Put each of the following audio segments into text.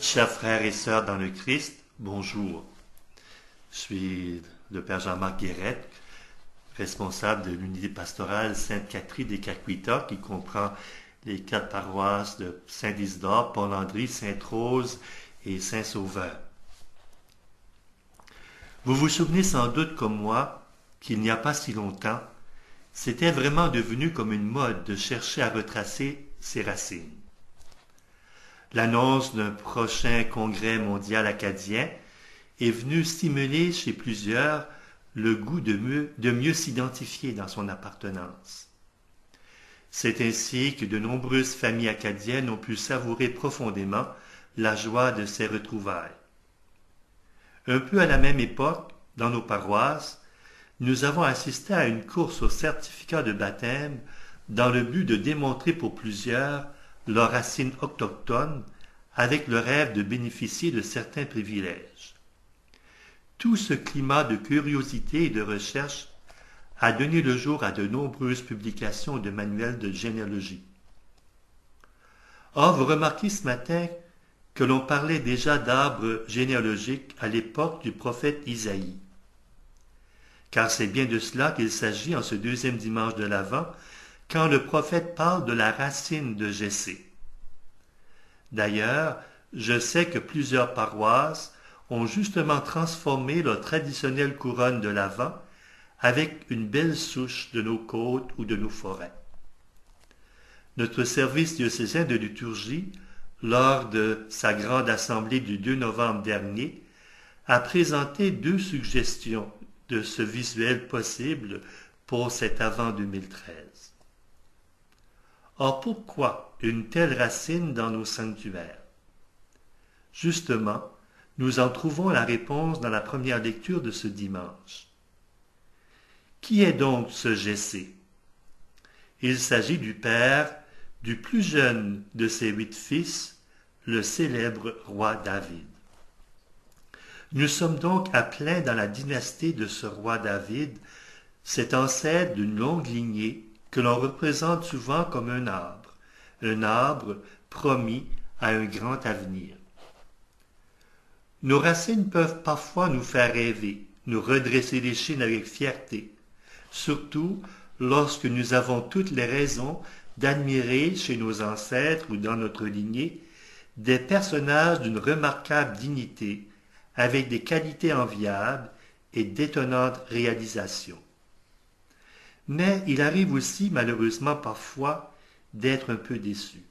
Chers frères et sœurs dans le Christ, bonjour. Je suis le Père Jean-Marc Guérette, responsable de l'unité pastorale Sainte-Catherine des Caquita, qui comprend les 4 paroisses de Saint-Isidore, Pont-Landry, Sainte-Rose et Saint-Sauveur. Vous vous souvenez sans doute comme moi qu'il n'y a pas si longtemps, c'était vraiment devenu comme une mode de chercher à retracer ses racines. L'annonce d'un prochain congrès mondial acadien est venue stimuler chez plusieurs le goût de mieux s'identifier dans son appartenance. C'est ainsi que de nombreuses familles acadiennes ont pu savourer profondément la joie de ces retrouvailles. Un peu à la même époque, dans nos paroisses, nous avons assisté à une course au certificat de baptême dans le but de démontrer pour plusieurs leurs racines autochtones avec le rêve de bénéficier de certains privilèges. Tout ce climat de curiosité et de recherche a donné le jour à de nombreuses publications de manuels de généalogie. Or, vous remarquez ce matin que l'on parlait déjà d'arbres généalogiques à l'époque du prophète Isaïe. Car c'est bien de cela qu'il s'agit en ce deuxième dimanche de l'Avent, quand le prophète parle de la racine de Jessé. D'ailleurs, je sais que plusieurs paroisses ont justement transformé leur traditionnelle couronne de l'Avent avec une belle souche de nos côtes ou de nos forêts. Notre service diocésain de liturgie, lors de sa grande assemblée du 2 novembre dernier, a présenté 2 suggestions de ce visuel possible pour cet Avent 2013. Or, pourquoi une telle racine dans nos sanctuaires? Justement, nous en trouvons la réponse dans la première lecture de ce dimanche. Qui est donc ce Jessé? Il s'agit du père du plus jeune de ses 8 fils, le célèbre roi David. Nous sommes donc à plein dans la dynastie de ce roi David, cet ancêtre d'une longue lignée que l'on représente souvent comme un arbre promis à un grand avenir. Nos racines peuvent parfois nous faire rêver, nous redresser les chines avec fierté, surtout lorsque nous avons toutes les raisons d'admirer chez nos ancêtres ou dans notre lignée des personnages d'une remarquable dignité, avec des qualités enviables et d'étonnantes réalisations. Mais il arrive aussi malheureusement parfois d'être un peu déçus.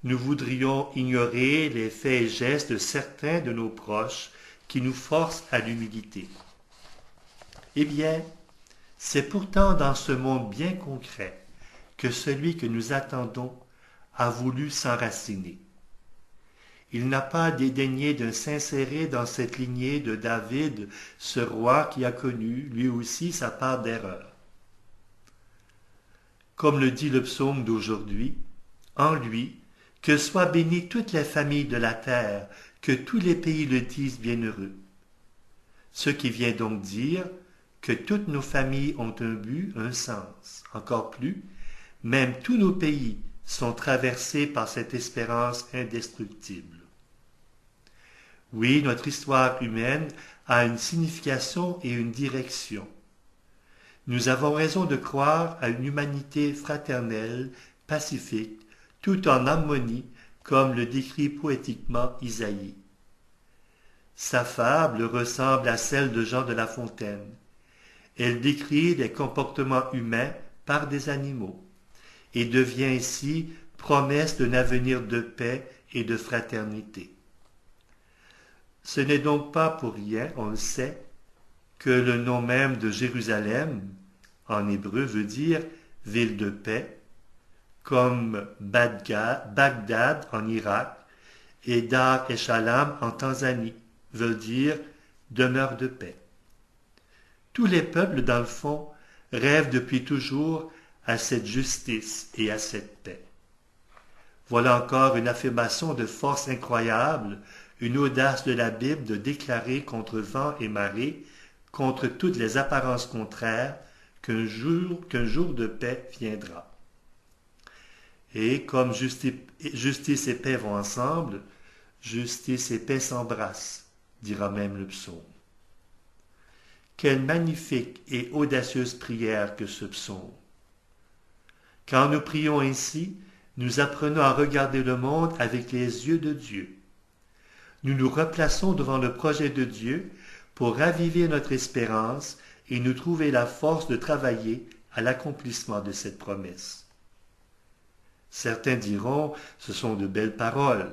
Nous voudrions ignorer les faits et gestes de certains de nos proches qui nous forcent à l'humilité. Eh bien, c'est pourtant dans ce monde bien concret que celui que nous attendons a voulu s'enraciner. Il n'a pas dédaigné de s'insérer dans cette lignée de David, ce roi qui a connu, lui aussi, sa part d'erreur. Comme le dit le psaume d'aujourd'hui, en lui, que soient bénies toutes les familles de la terre, que tous les pays le disent bienheureux. Ce qui vient donc dire que toutes nos familles ont un but, un sens. Encore plus, même tous nos pays sont traversés par cette espérance indestructible. Oui, notre histoire humaine a une signification et une direction. Nous avons raison de croire à une humanité fraternelle, pacifique, tout en harmonie, comme le décrit poétiquement Isaïe. Sa fable ressemble à celle de Jean de La Fontaine. Elle décrit les comportements humains par des animaux et devient ainsi promesse d'un avenir de paix et de fraternité. Ce n'est donc pas pour rien, on le sait, que le nom même de Jérusalem, en hébreu, veut dire « ville de paix », comme Bagdad en Irak et Dar es Salaam en Tanzanie veulent dire « demeure de paix ». Tous les peuples, dans le fond, rêvent depuis toujours à cette justice et à cette paix. Voilà encore une affirmation de force incroyable, une audace de la Bible de déclarer contre vent et marée, contre toutes les apparences contraires, qu'un jour de paix viendra. Et comme justice et paix vont ensemble, justice et paix s'embrassent, dira même le psaume. Quelle magnifique et audacieuse prière que ce psaume. Quand nous prions ainsi, nous apprenons à regarder le monde avec les yeux de Dieu. Nous nous replaçons devant le projet de Dieu pour raviver notre espérance et nous trouver la force de travailler à l'accomplissement de cette promesse. Certains diront, ce sont de belles paroles,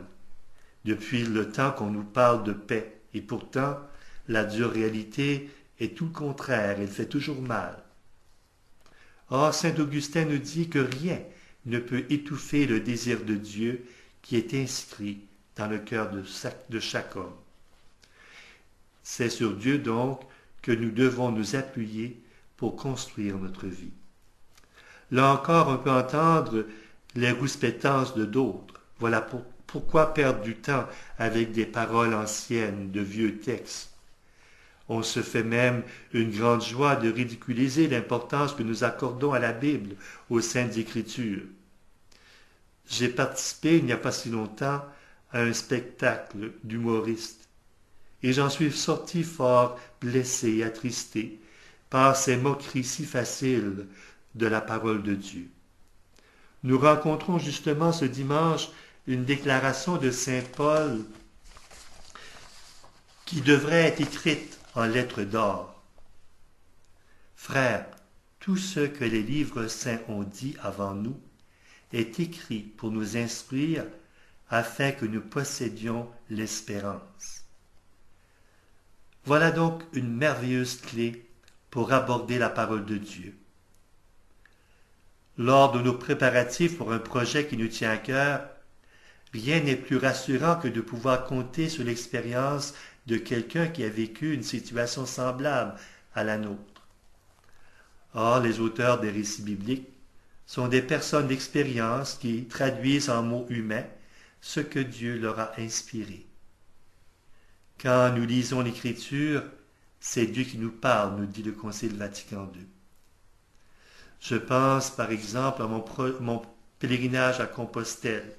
depuis le temps qu'on nous parle de paix, et pourtant, la dure réalité est tout le contraire, elle fait toujours mal. Or, saint Augustin nous dit que rien ne peut étouffer le désir de Dieu qui est inscrit dans le cœur de chaque homme. C'est sur Dieu donc que nous devons nous appuyer pour construire notre vie. Là encore, on peut entendre les rouspétances de d'autres. Voilà pourquoi perdre du temps avec des paroles anciennes, de vieux textes. On se fait même une grande joie de ridiculiser l'importance que nous accordons à la Bible, aux Saintes Écritures. J'ai participé il n'y a pas si longtemps à un spectacle d'humoristes et j'en suis sorti fort blessé et attristé par ces moqueries si faciles de la parole de Dieu. Nous rencontrons justement ce dimanche une déclaration de saint Paul qui devrait être écrite en lettres d'or. Frères, tout ce que les livres saints ont dit avant nous est écrit pour nous instruire afin que nous possédions l'espérance. Voilà donc une merveilleuse clé pour aborder la parole de Dieu. Lors de nos préparatifs pour un projet qui nous tient à cœur, rien n'est plus rassurant que de pouvoir compter sur l'expérience de quelqu'un qui a vécu une situation semblable à la nôtre. Or, les auteurs des récits bibliques sont des personnes d'expérience qui traduisent en mots humains ce que Dieu leur a inspiré. Quand nous lisons l'Écriture, c'est Dieu qui nous parle, nous dit le Concile Vatican II. Je pense par exemple à mon pèlerinage à Compostelle.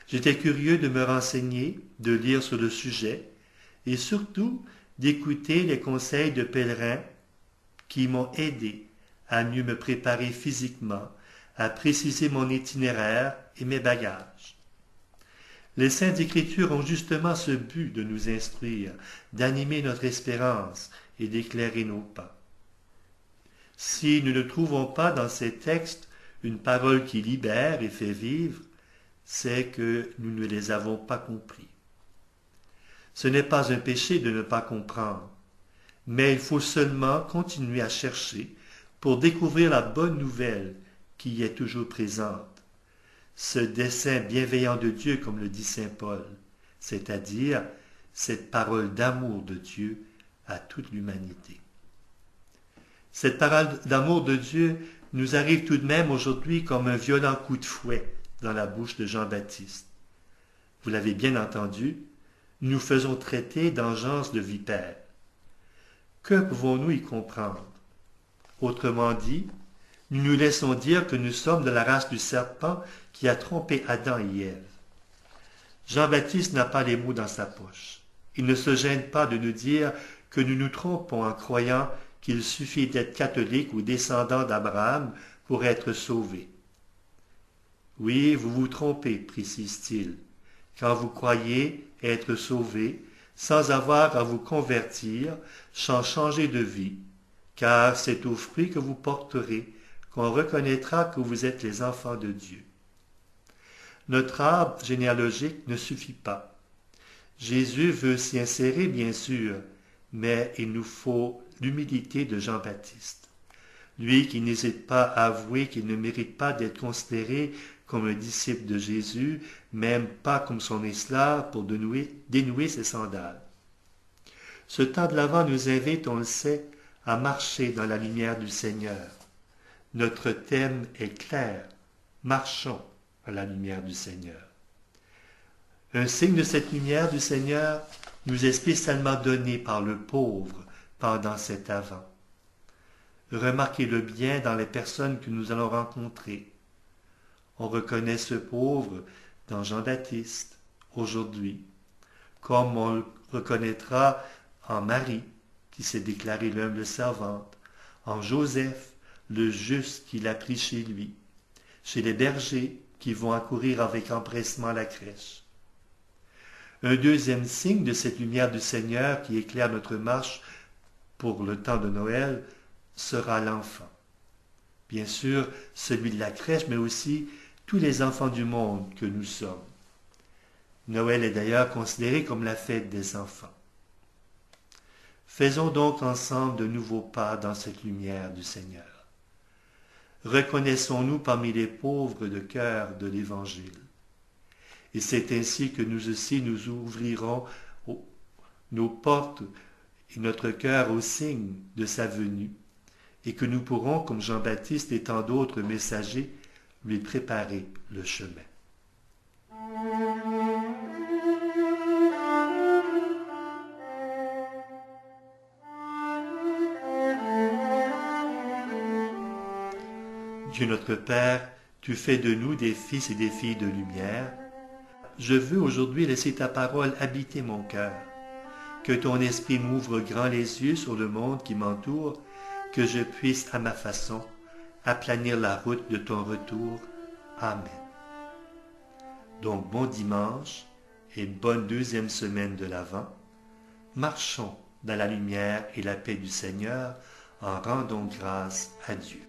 J'étais curieux de me renseigner, de lire sur le sujet et surtout d'écouter les conseils de pèlerins qui m'ont aidé à mieux me préparer physiquement, à préciser mon itinéraire et mes bagages. Les Saintes Écritures ont justement ce but de nous instruire, d'animer notre espérance et d'éclairer nos pas. Si nous ne trouvons pas dans ces textes une parole qui libère et fait vivre, c'est que nous ne les avons pas compris. Ce n'est pas un péché de ne pas comprendre, mais il faut seulement continuer à chercher pour découvrir la bonne nouvelle qui y est toujours présente. Ce dessein bienveillant de Dieu, comme le dit saint Paul, c'est-à-dire cette parole d'amour de Dieu à toute l'humanité. Cette parole d'amour de Dieu nous arrive tout de même aujourd'hui comme un violent coup de fouet dans la bouche de Jean-Baptiste. Vous l'avez bien entendu, nous faisons traiter d'engeance de vipère. Que pouvons-nous y comprendre? Autrement dit, nous nous laissons dire que nous sommes de la race du serpent qui a trompé Adam et Ève. Jean-Baptiste n'a pas les mots dans sa poche. Il ne se gêne pas de nous dire que nous nous trompons en croyant qu'il suffit d'être catholique ou descendant d'Abraham pour être sauvé. Oui, vous vous trompez, précise-t-il, quand vous croyez être sauvé sans avoir à vous convertir, sans changer de vie, car c'est au fruit que vous porterez qu'on reconnaîtra que vous êtes les enfants de Dieu. Notre arbre généalogique ne suffit pas. Jésus veut s'y insérer, bien sûr, mais il nous faut l'humilité de Jean-Baptiste. Lui qui n'hésite pas à avouer qu'il ne mérite pas d'être considéré comme un disciple de Jésus, même pas comme son esclave pour dénouer ses sandales. Ce temps de l'Avent nous invite, on le sait, à marcher dans la lumière du Seigneur. Notre thème est clair, marchons à la lumière du Seigneur. Un signe de cette lumière du Seigneur nous est spécialement donné par le pauvre pendant cet Avent. Remarquez-le bien dans les personnes que nous allons rencontrer. On reconnaît ce pauvre dans Jean-Baptiste, aujourd'hui, comme on le reconnaîtra en Marie, qui s'est déclarée l'humble servante, en Joseph, le juste qui l'a pris chez lui, chez les bergers qui vont accourir avec empressement la crèche. Un deuxième signe de cette lumière du Seigneur qui éclaire notre marche pour le temps de Noël sera l'enfant. Bien sûr, celui de la crèche, mais aussi tous les enfants du monde que nous sommes. Noël est d'ailleurs considéré comme la fête des enfants. Faisons donc ensemble de nouveaux pas dans cette lumière du Seigneur. Reconnaissons-nous parmi les pauvres de cœur de l'Évangile. Et c'est ainsi que nous aussi nous ouvrirons nos portes et notre cœur au signe de sa venue, et que nous pourrons, comme Jean-Baptiste et tant d'autres messagers, lui préparer le chemin. Dieu notre Père, tu fais de nous des fils et des filles de lumière. Je veux aujourd'hui laisser ta parole habiter mon cœur. Que ton esprit m'ouvre grand les yeux sur le monde qui m'entoure, que je puisse à ma façon aplanir la route de ton retour. Amen. Donc bon dimanche et bonne deuxième semaine de l'Avent. Marchons dans la lumière et la paix du Seigneur en rendant grâce à Dieu.